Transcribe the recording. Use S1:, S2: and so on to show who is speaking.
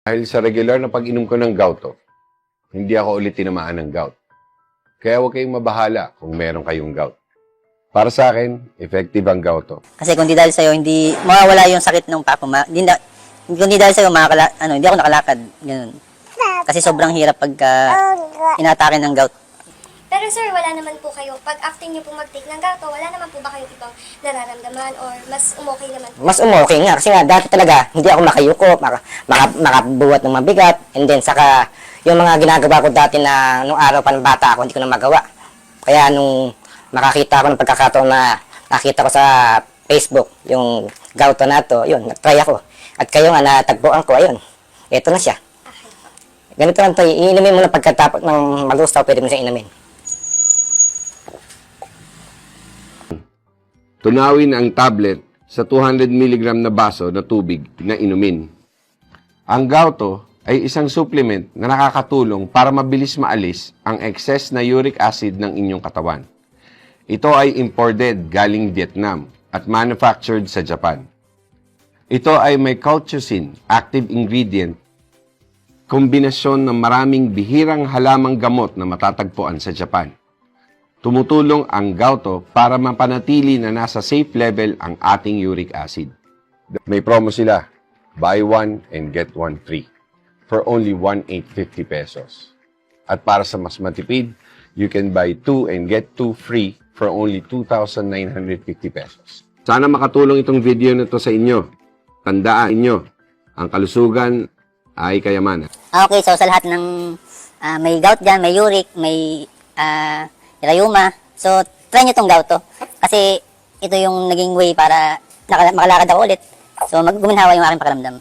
S1: Dahil sa regular na pag-inom ko ng gout, hindi ako ulit tinamaan ng gout. Kaya huwag kayong mabahala kung meron kayong gout. Para sa akin, effective ang gout.
S2: Kasi kung di dahil sa'yo, hindi mawawala yung sakit ng pako. Kung di dahil sa'yo, hindi ako nakalakad. Ganun. Kasi sobrang hirap pagka inatake ng gout.
S3: Pero sir, wala naman po kayo, pag after niyo po mag-take ng gato, wala naman po ba kayong ibang nararamdaman or mas umokay naman po?
S4: Mas umokay nga kasi nga dati talaga hindi ako makayuko, makabuhat ng mabigat, and then saka yung mga ginagawa ko dati na nung araw pa ng bata ako, hindi ko na magawa. Kaya nung makakita ako ng pagkakataon na nakita ko sa Facebook yung gout na to, yun, nag-try ako. At kayo nga natagpuan ko, ayun, eto na siya. Ganito lang tayo, iinumin mo na pagkatapos ng malustaw, pwede mo siya inumin.
S1: Tunawin ang tablet sa 200 mg na baso na tubig na inumin. Ang gout ay isang supplement na nakakatulong para mabilis maalis ang excess na uric acid ng inyong katawan. Ito ay imported galing Vietnam at manufactured sa Japan. Ito ay may colchicine, active ingredient, kombinasyon ng maraming bihirang halamang gamot na matatagpuan sa Japan. Tumutulong ang gout para mapanatili na nasa safe level ang ating uric acid. May promo sila, buy one and get one free for only 1,850 pesos. At para sa mas matipid, you can buy 2 and get 2 free for only 2,950 pesos. Sana makatulong itong video na to sa inyo. Tandaan inyo, ang kalusugan ay kayamanan.
S2: Okay, so sa lahat ng may gout dyan, may uric, may rayuma, so try nyo tong gout kasi ito yung naging way para makalakad ako ulit. So guminhawa yung aking pakiramdam.